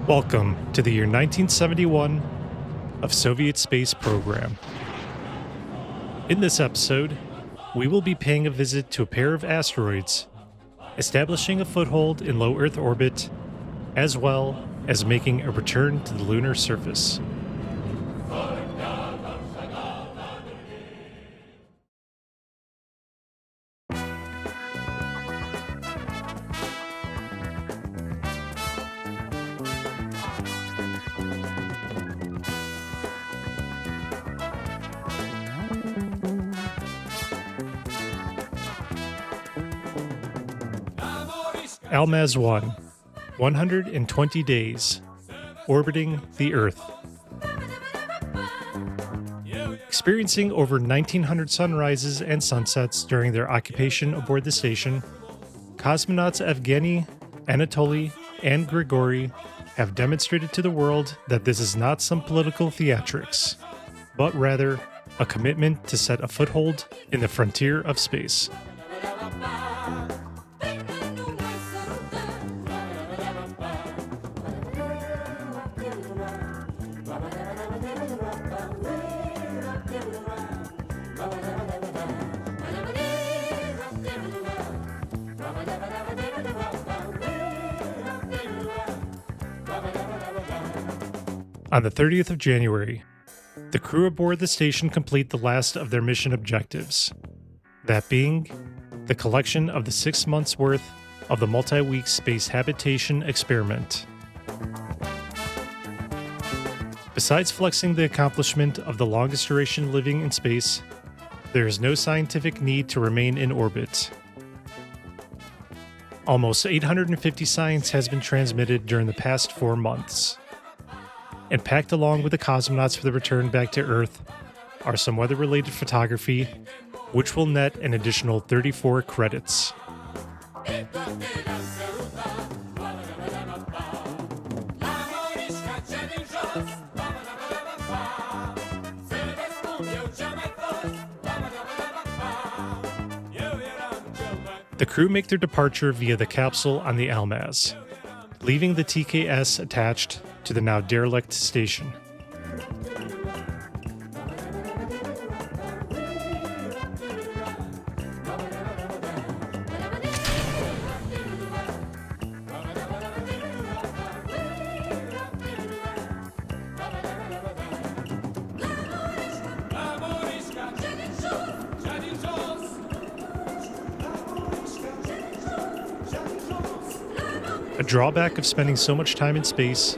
Welcome to the year 1971 of Soviet space program. In this episode, we will be paying a visit to a pair of asteroids, establishing a foothold in low Earth orbit, as well as making a return to the lunar surface. Almaz-1, 120 days, orbiting the Earth. Experiencing over 1,900 sunrises and sunsets during their occupation aboard the station, cosmonauts Evgeny, Anatoly, and Grigory have demonstrated to the world that this is not some political theatrics, but rather a commitment to set a foothold in the frontier of space. On the 30th of January, the crew aboard the station complete the last of their mission objectives, that being the collection of the 6 months' worth of the multi-week space habitation experiment. Besides flexing the accomplishment of the longest duration living in space, there is no scientific need to remain in orbit. Almost 850 science has been transmitted during the past 4 months. And packed along with the cosmonauts for the return back to Earth are some weather-related photography, which will net an additional 34 credits. The crew make their departure via the capsule on the Almaz, leaving the TKS attached to the now derelict station. A drawback of spending so much time in space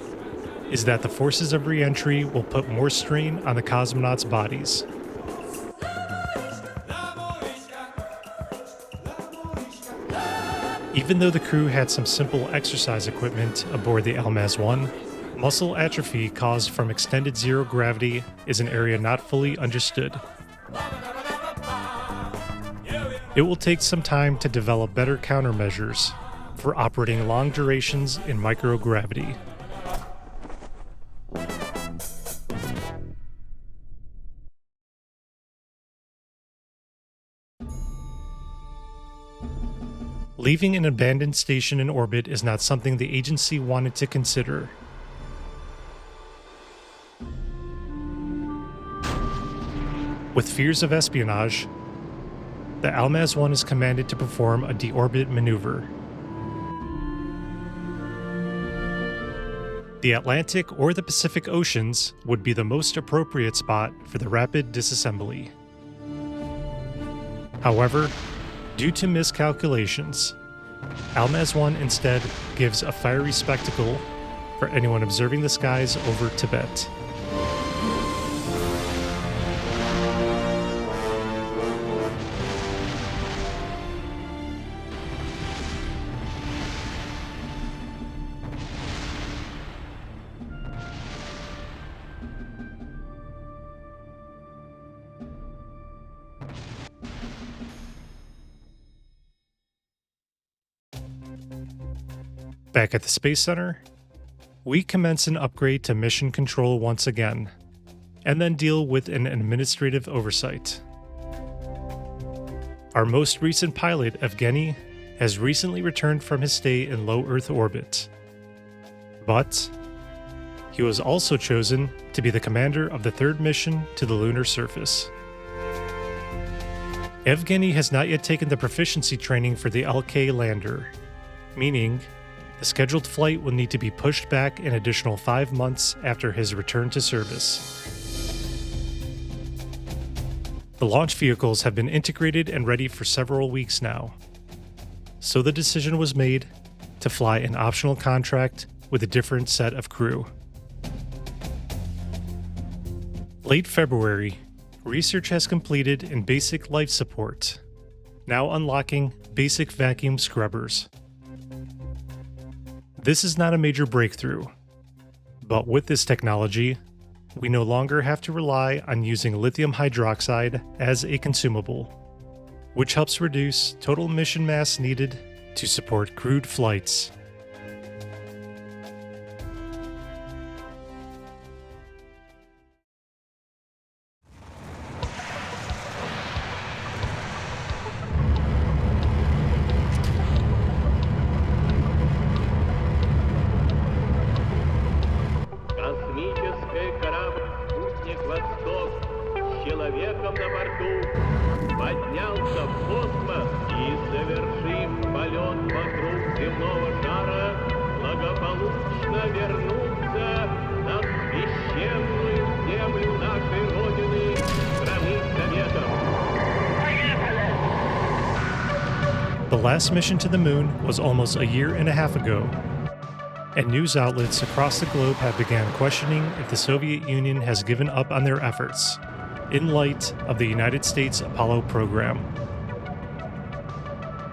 is that the forces of re-entry will put more strain on the cosmonauts' bodies. Even though the crew had some simple exercise equipment aboard the Almaz-1, muscle atrophy caused from extended zero gravity is an area not fully understood. It will take some time to develop better countermeasures for operating long durations in microgravity. Leaving an abandoned station in orbit is not something the agency wanted to consider. With fears of espionage, the Almaz-1 is commanded to perform a deorbit maneuver. The Atlantic or the Pacific Oceans would be the most appropriate spot for the rapid disassembly. However, due to miscalculations, Almaz-1 instead gives a fiery spectacle for anyone observing the skies over Tibet. Back at the Space Center, we commence an upgrade to mission control once again, and then deal with an administrative oversight. Our most recent pilot, Evgeny, has recently returned from his stay in low Earth orbit. But, He was also chosen to be the commander of the third mission to the lunar surface. Evgeny has not yet taken the proficiency training for the LK lander, meaning the scheduled flight will need to be pushed back an additional 5 months after his return to service. The launch vehicles have been integrated and ready for several weeks now, so the decision was made to fly an optional contract with a different set of crew. Late February, research has completed in basic life support, now unlocking basic vacuum scrubbers. This is not a major breakthrough, but with this technology, we no longer have to rely on using lithium hydroxide as a consumable, which helps reduce total mission mass needed to support crewed flights. Космический корабль-спутник «Восток» с человеком на борту поднялся в космос и, совершив полет вокруг земного шара, благополучно вернулся на священную землю нашей Родины, страны Советов. The last mission to the moon was almost a year and a half ago, and news outlets across the globe have begun questioning if the Soviet Union has given up on their efforts, in light of the United States Apollo program.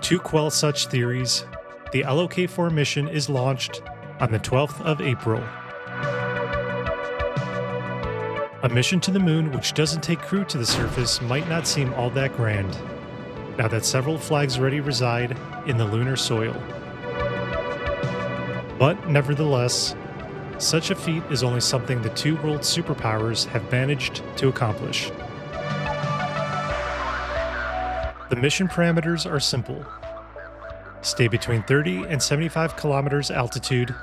To quell such theories, the LOK-4 mission is launched on the 12th of April. A mission to the moon which doesn't take crew to the surface might not seem all that grand, now that several flags already reside in the lunar soil. But nevertheless, such a feat is only something the two world superpowers have managed to accomplish. The mission parameters are simple. Stay between 30 and 75 kilometers altitude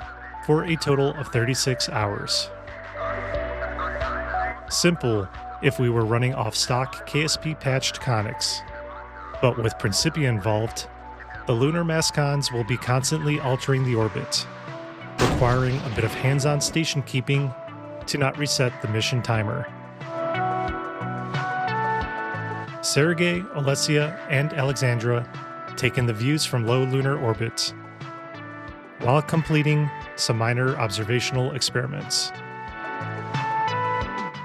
for a total of 36 hours. Simple if we were running off stock KSP patched conics. But with Principia involved, the lunar mascons will be constantly altering the orbit, requiring a bit of hands-on station keeping to not reset the mission timer. Sergei, Alessia, and Alexandra take in the views from low lunar orbit, while completing some minor observational experiments.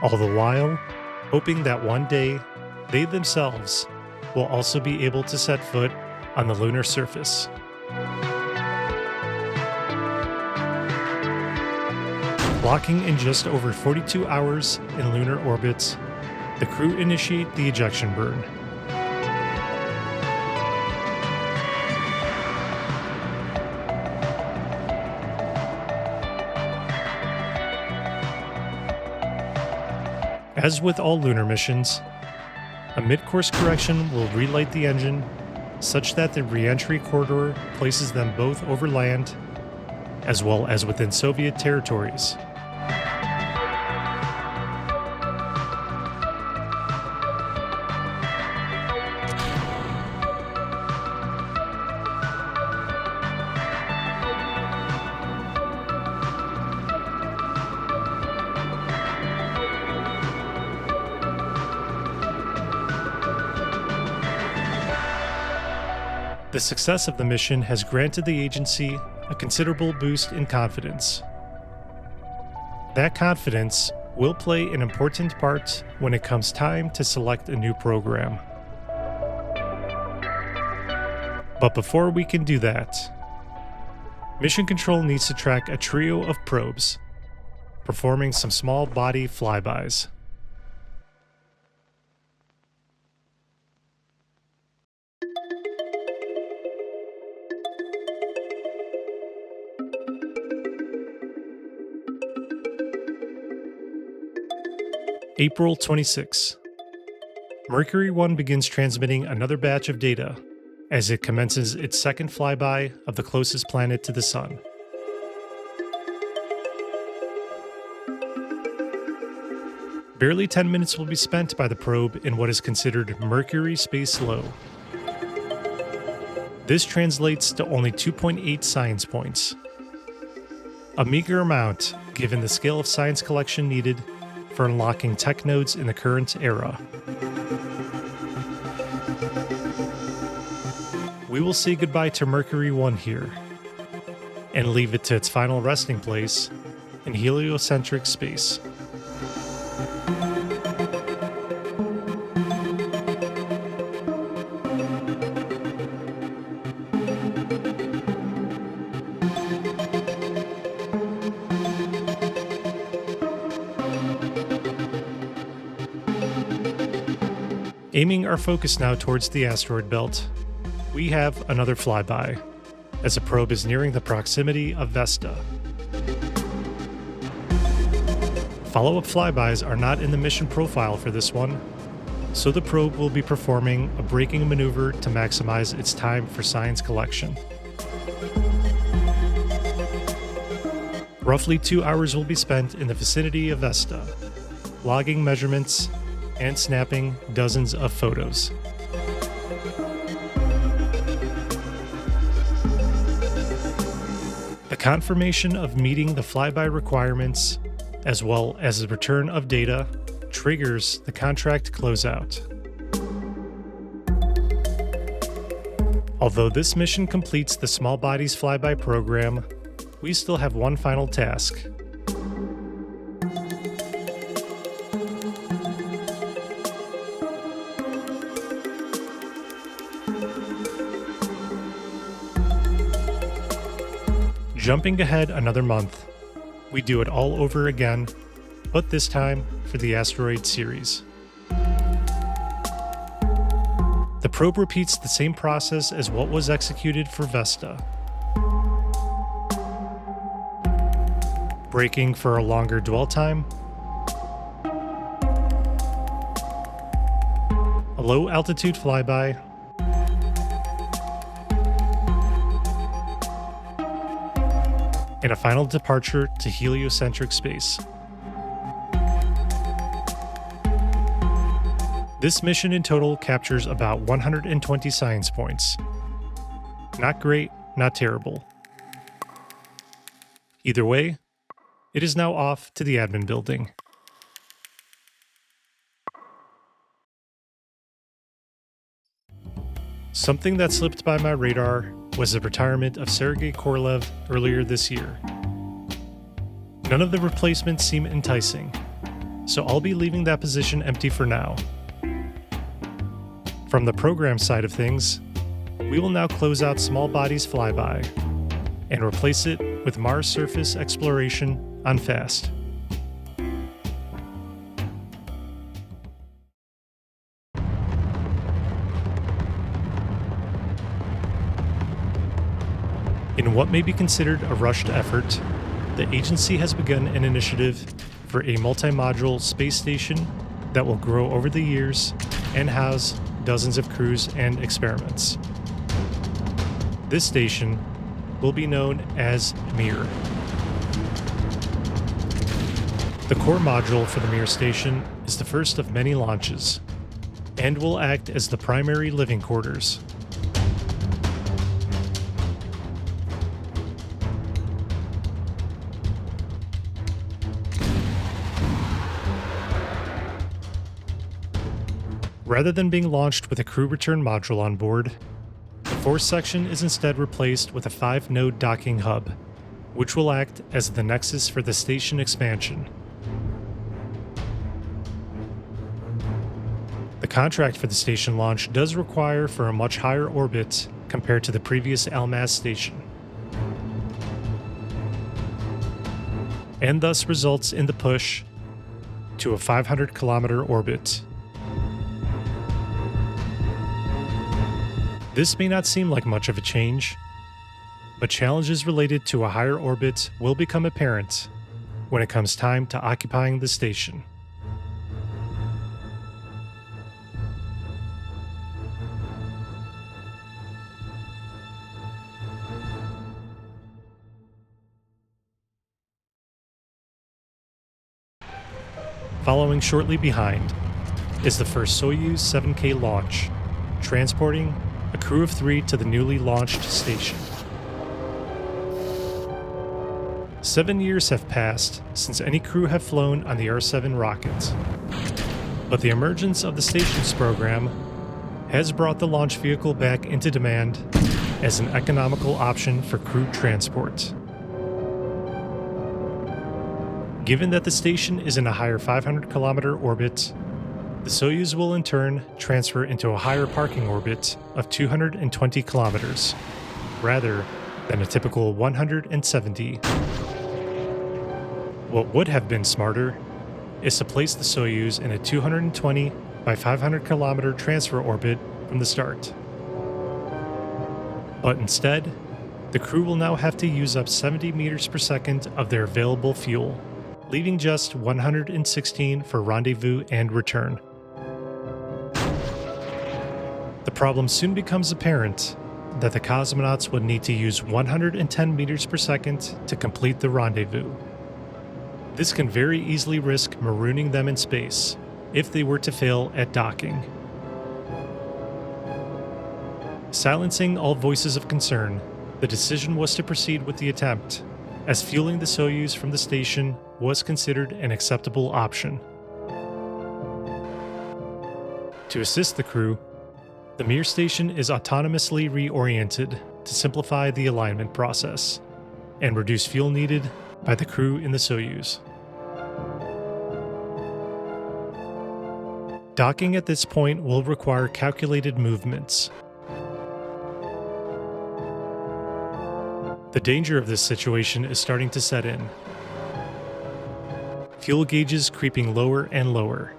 All the while, hoping that one day they themselves will also be able to set foot on the lunar surface. Locking in just over 42 hours in lunar orbit, the crew initiate the ejection burn. As with all lunar missions, a mid-course correction will relight the engine such that the re-entry corridor places them both over land as well as within Soviet territories. The success of the mission has granted the agency a considerable boost in confidence. That confidence will play an important part when it comes time to select a new program. But before we can do that, Mission Control needs to track a trio of probes, performing some small body flybys. April 26. Mercury 1 begins transmitting another batch of data as it commences its second flyby of the closest planet to the Sun. Barely 10 minutes will be spent by the probe in what is considered Mercury space low. This translates to only 2.8 science points. A meager amount, given the scale of science collection needed for unlocking tech nodes in the current era. We will say goodbye to Mercury 1 here, and leave it to its final resting place in heliocentric space. Aiming our focus now towards the asteroid belt, we have another flyby, as the probe is nearing the proximity of Vesta. Follow-up flybys are not in the mission profile for this one, so the probe will be performing a braking maneuver to maximize its time for science collection. Roughly 2 hours will be spent in the vicinity of Vesta, logging measurements and snapping dozens of photos. The confirmation of meeting the flyby requirements, as well as the return of data, triggers the contract closeout. Although this mission completes the Small Bodies flyby program, we still have one final task. Jumping ahead another month, we do it all over again, but this time for the asteroid series. The probe repeats the same process as what was executed for Vesta. Braking for a longer dwell time, a low altitude flyby, and a final departure to heliocentric space. This mission in total captures about 120 science points. Not great, not terrible. Either way, it is now off to the admin building. Something that slipped by my radar was the retirement of Sergei Korolev earlier this year. None of the replacements seem enticing, so I'll be leaving that position empty for now. From the program side of things, we will now close out Small Bodies flyby and replace it with Mars surface exploration on FAST. In what may be considered a rushed effort, the agency has begun an initiative for a multi-module space station that will grow over the years and house dozens of crews and experiments. This station will be known as Mir. The core module for the Mir station is the first of many launches, and will act as the primary living quarters. Rather than being launched with a crew return module on board, the fourth section is instead replaced with a 5-node docking hub, which will act as the nexus for the station expansion. The contract for the station launch does require for a much higher orbit compared to the previous Almaz station, and thus results in the push to a 500-kilometer orbit. This may not seem like much of a change, but challenges related to a higher orbit will become apparent when it comes time to occupying the station. Following shortly behind is the first Soyuz 7K launch, transporting a crew of 3 to the newly launched station. 7 years have passed since any crew have flown on the R-7 rocket, but the emergence of the stations program has brought the launch vehicle back into demand as an economical option for crew transport. Given that the station is in a higher 500-kilometer orbit, the Soyuz will in turn transfer into a higher parking orbit of 220 kilometers, rather than a typical 170. What would have been smarter is to place the Soyuz in a 220 by 500 kilometer transfer orbit from the start. But instead, the crew will now have to use up 70 meters per second of their available fuel, leaving just 116 for rendezvous and return. The problem soon becomes apparent that the cosmonauts would need to use 110 meters per second to complete the rendezvous. This can very easily risk marooning them in space if they were to fail at docking. Silencing all voices of concern, the decision was to proceed with the attempt, as fueling the Soyuz from the station was considered an acceptable option. To assist the crew, the Mir station is autonomously reoriented to simplify the alignment process and reduce fuel needed by the crew in the Soyuz. Docking at this point will require calculated movements. The danger of this situation is starting to set in. Fuel gauges creeping lower and lower,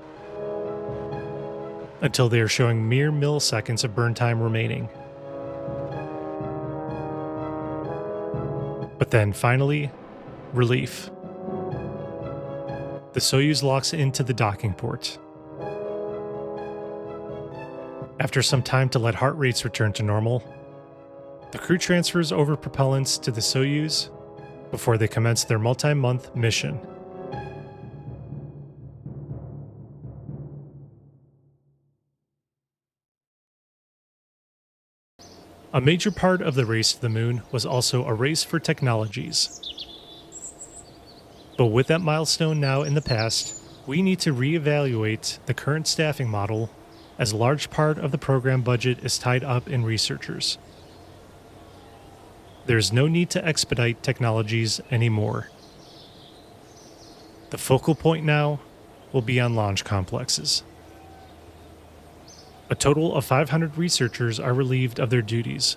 until they are showing mere milliseconds of burn time remaining. But then finally, relief. The Soyuz locks into the docking port. After some time to let heart rates return to normal, the crew transfers over propellants to the Soyuz before they commence their multi-month mission. A major part of the race to the moon was also a race for technologies. But with that milestone now in the past, we need to reevaluate the current staffing model, as a large part of the program budget is tied up in researchers. There is no need to expedite technologies anymore. The focal point now will be on launch complexes. A total of 500 researchers are relieved of their duties,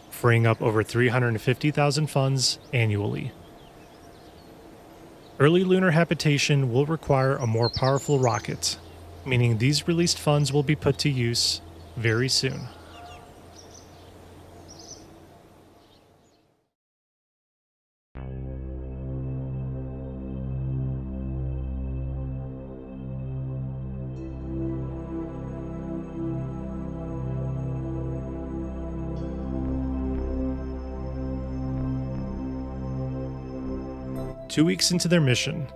freeing up over 350,000 funds annually. Early lunar habitation will require a more powerful rocket, meaning these released funds will be put to use very soon. Two weeks into their mission,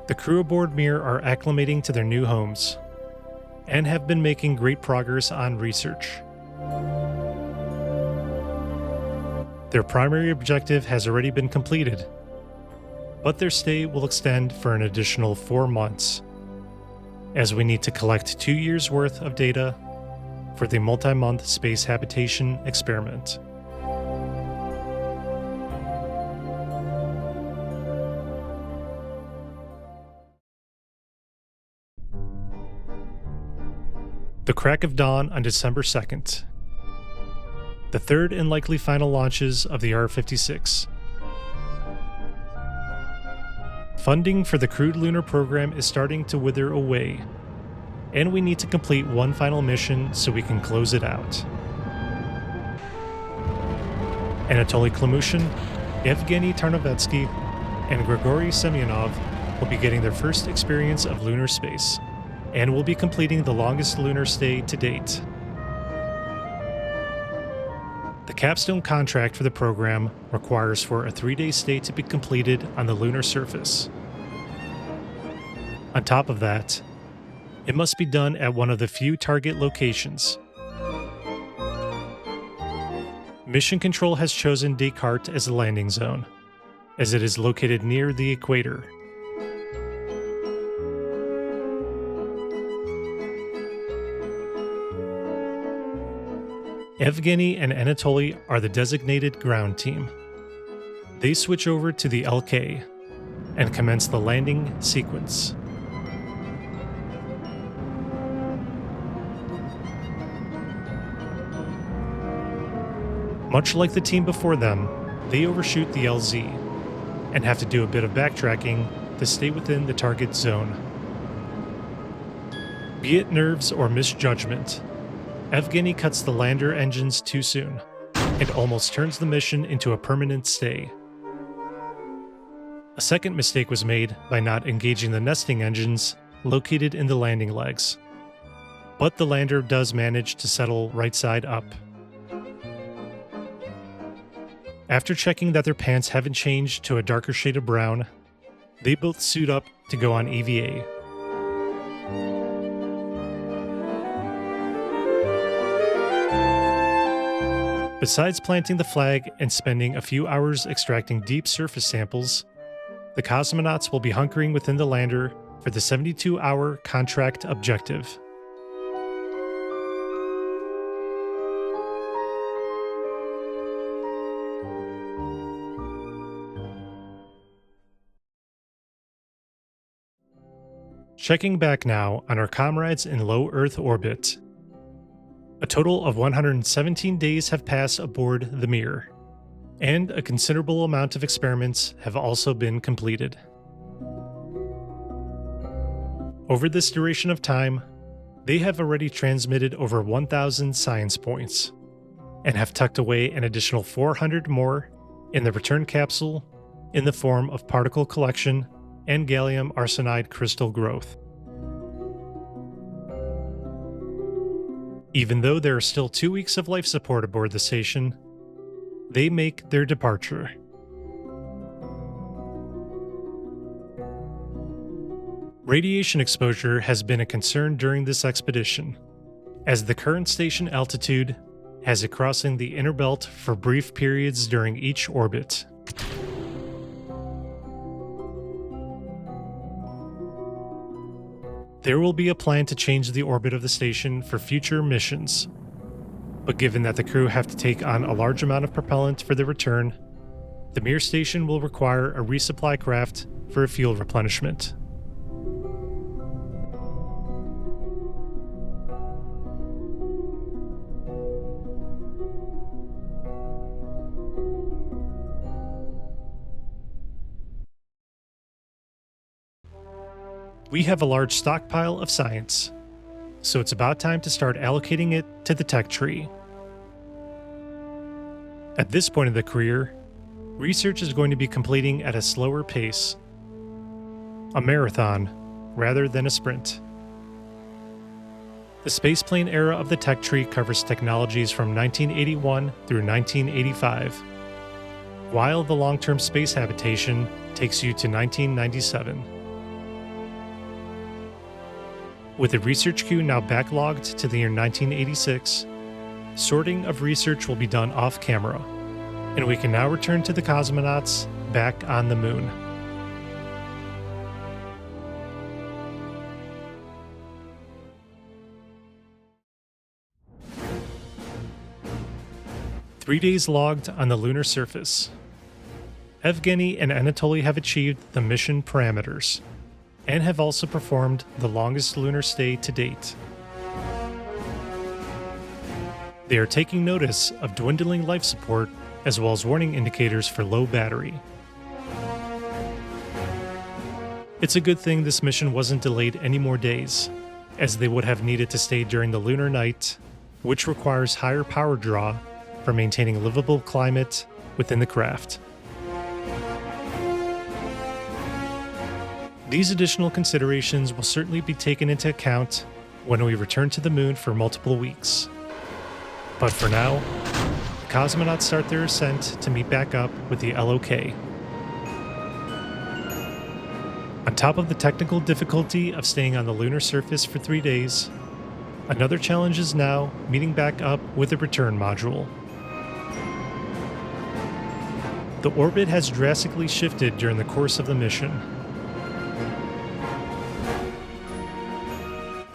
the crew aboard Mir are acclimating to their new homes and have been making great progress on research. Their primary objective has already been completed, but their stay will extend for an additional 4 months, as we need to collect 2 years' worth of data for the multi-month space habitation experiment. The crack of dawn on December 2nd. The third and likely final launches of the R-56. Funding for the crewed lunar program is starting to wither away, and we need to complete one final mission so we can close it out. Anatoly Klemushin, Evgeny Tarnovetsky, and Grigory Semyonov will be getting their first experience of lunar space, and will be completing the longest lunar stay to date. The capstone contract for the program requires for a 3-day stay to be completed on the lunar surface. On top of that, it must be done at one of the few target locations. Mission Control has chosen Descartes as the landing zone, as it is located near the equator. Evgeny and Anatoly are the designated ground team. They switch over to the LK and commence the landing sequence. Much like the team before them, they overshoot the LZ and have to do a bit of backtracking to stay within the target zone. Be it nerves or misjudgment, Evgeny cuts the lander engines too soon and almost turns the mission into a permanent stay. A second mistake was made by not engaging the nesting engines located in the landing legs, but the lander does manage to settle right side up. After checking that their pants haven't changed to a darker shade of brown, they both suit up to go on EVA. Besides planting the flag and spending a few hours extracting deep surface samples, the cosmonauts will be hunkering within the lander for the 72-hour contract objective. Checking back now on our comrades in low Earth orbit. A total of 117 days have passed aboard the Mir, and a considerable amount of experiments have also been completed. Over this duration of time, they have already transmitted over 1,000 science points, and have tucked away an additional 400 more in the return capsule in the form of particle collection and gallium arsenide crystal growth. Even though there are still 2 weeks of life support aboard the station, they make their departure. Radiation exposure has been a concern during this expedition, as the current station altitude has it crossing the inner belt for brief periods during each orbit. There will be a plan to change the orbit of the station for future missions, but given that the crew have to take on a large amount of propellant for the return, the Mir station will require a resupply craft for a fuel replenishment. We have a large stockpile of science, so it's about time to start allocating it to the tech tree. At this point of the career, research is going to be completing at a slower pace, a marathon rather than a sprint. The spaceplane era of the tech tree covers technologies from 1981 through 1985, while the long-term space habitation takes you to 1997. With the research queue now backlogged to the year 1986, sorting of research will be done off-camera, and we can now return to the cosmonauts back on the moon. Three days logged on the lunar surface. Evgeny and Anatoly have achieved the mission parameters, and have also performed the longest lunar stay to date. They are taking notice of dwindling life support as well as warning indicators for low battery. It's a good thing this mission wasn't delayed any more days, as they would have needed to stay during the lunar night, which requires higher power draw for maintaining livable climate within the craft. These additional considerations will certainly be taken into account when we return to the moon for multiple weeks. But for now, the cosmonauts start their ascent to meet back up with the LOK. On top of the technical difficulty of staying on the lunar surface for 3 days, another challenge is now meeting back up with a return module. The orbit has drastically shifted during the course of the mission.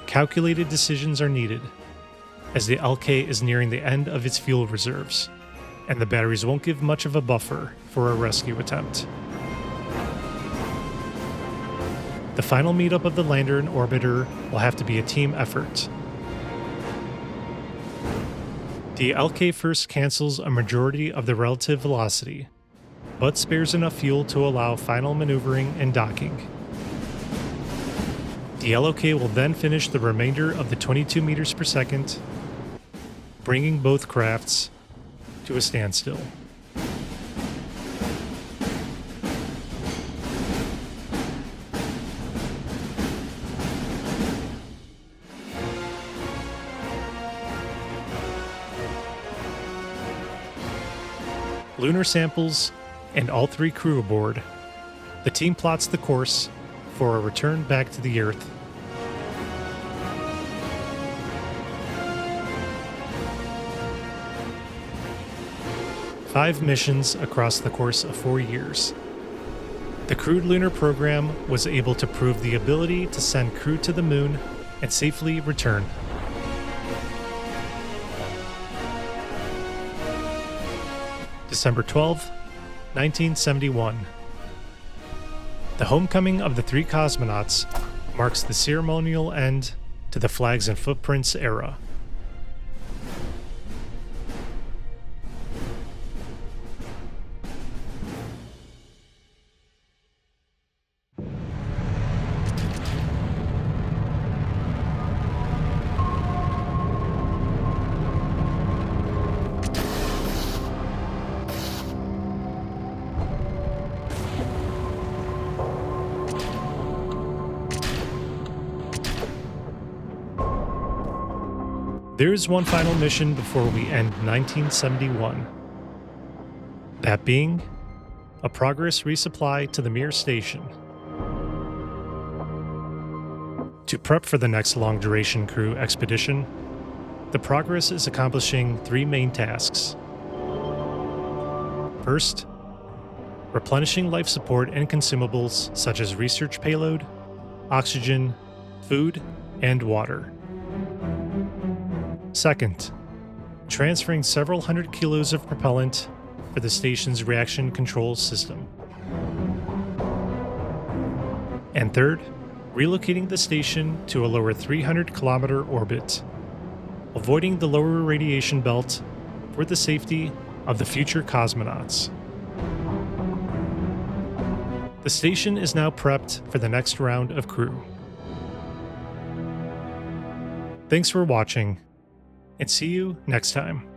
Calculated decisions are needed, as the LK is nearing the end of its fuel reserves, and the batteries won't give much of a buffer for a rescue attempt. The final meetup of the lander and orbiter will have to be a team effort. The LK first cancels a majority of the relative velocity, but spares enough fuel to allow final maneuvering and docking. The LOK will then finish the remainder of the 22 meters per second, bringing both crafts to a standstill. Lunar samples and all 3 crew aboard, the team plots the course for a return back to the Earth. Five missions across the course of 4 years. The crewed lunar program was able to prove the ability to send crew to the moon and safely return. December 12, 1971. The homecoming of the 3 cosmonauts marks the ceremonial end to the Flags and Footprints era. There is one final mission before we end 1971. That being a progress resupply to the Mir station. To prep for the next long-duration crew expedition, the Progress is accomplishing 3 main tasks. First, replenishing life support and consumables such as research payload, oxygen, food, and water. Second, transferring several hundred kilos of propellant for the station's reaction control system. And third, relocating the station to a lower 300-kilometer orbit, avoiding the lower radiation belt for the safety of the future cosmonauts. The station is now prepped for the next round of crew. Thanks for watching, and see you next time.